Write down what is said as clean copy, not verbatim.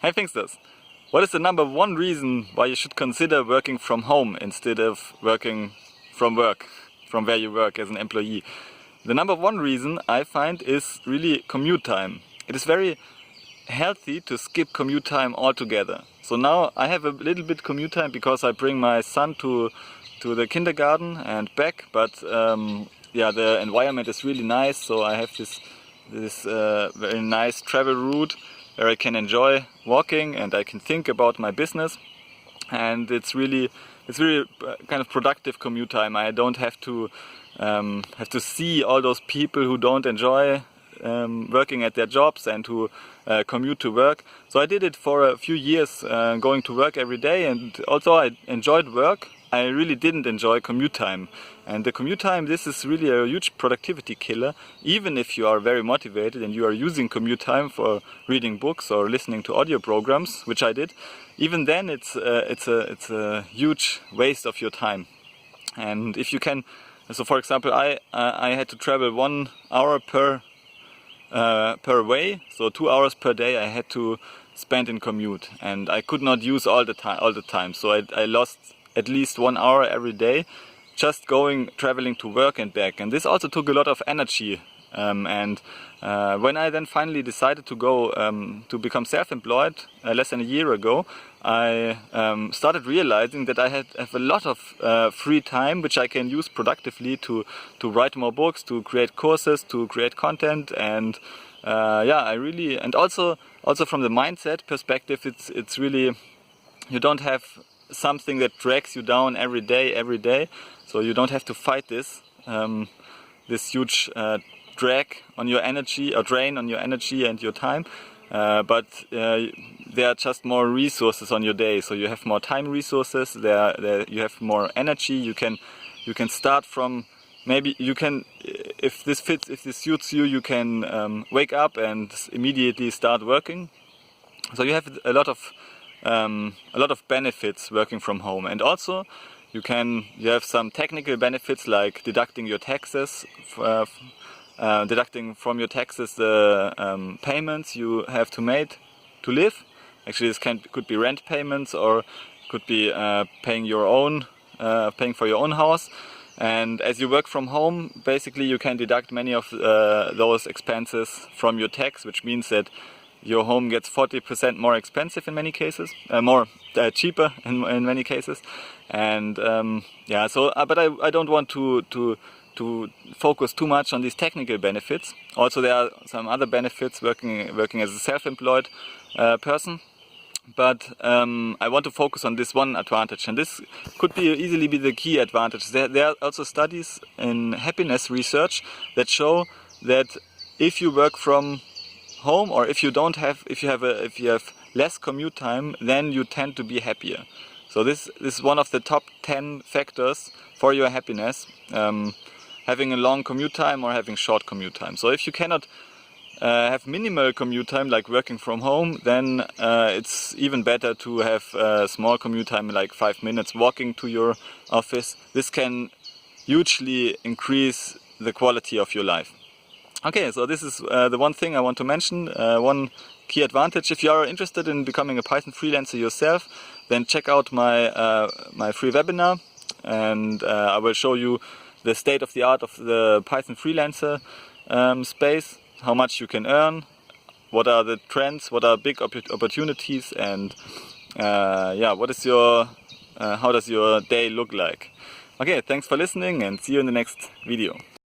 Hey Thinksters, what is the number one reason why you should consider working from home instead of working from work, from where you work as an employee? The number one reason I find is really commute time. It is very healthy to skip commute time altogether. So now I have a little bit commute time because I bring my son to the kindergarten and back, but yeah, the environment is really nice, so I have this very nice travel route where I can enjoy walking and I can think about my business, and it's really kind of productive commute time. I don't have to see all those people who don't enjoy working at their jobs and who commute to work. So I did it for a few years, going to work every day, and although I enjoyed work, I really didn't enjoy commute time. And the commute time, this is really a huge productivity killer. Even if you are very motivated and you are using commute time for reading books or listening to audio programs, which I did, even then it's a huge waste of your time. And if you can, so for example, I had to travel 1 hour per way, so 2 hours per day I had to spend in commute, and I could not use all the time. So I lost at least 1 hour every day just traveling to work and back, and this also took a lot of energy. When I then finally decided to go to become self-employed less than a year ago, I started realizing that I have a lot of free time which I can use productively to write more books, to create courses, to create content, and yeah, and also from the mindset perspective, it's really, you don't have something that drags you down every day, so you don't have to fight this huge drag on your energy, or drain on your energy and your time, but there are just more resources on your day, so you have more time resources, you have more energy. You can start from, maybe you can, if this suits you, you can wake up and immediately start working. So you have a lot of benefits working from home, and also you have some technical benefits like deducting your taxes, deducting from your taxes the payments you have to make to live. Actually, this could be rent payments, or could be paying for your own house. And as you work from home, basically you can deduct many of those expenses from your tax, which means that your home gets 40% more expensive in many cases, cheaper in many cases. And yeah, so but I don't want to focus too much on these technical benefits. Also, there are some other benefits working as a self-employed person, but I want to focus on this one advantage, and this could easily be the key advantage. There are also studies in happiness research that show that if you work from home, or if you have less commute time, then you tend to be happier. So this is one of the top 10 factors for your happiness, having a long commute time or having short commute time. So if you cannot have minimal commute time like working from home, then it's even better to have a small commute time, like 5 minutes walking to your office. This can hugely increase the quality of your life. Okay, so this is the one thing I want to mention, one key advantage. If you are interested in becoming a Python freelancer yourself, then check out my free webinar, and I will show you the state of the art of the Python freelancer space, how much you can earn, what are the trends, what are big opportunities, and yeah, how does your day look like. Okay, thanks for listening, and see you in the next video.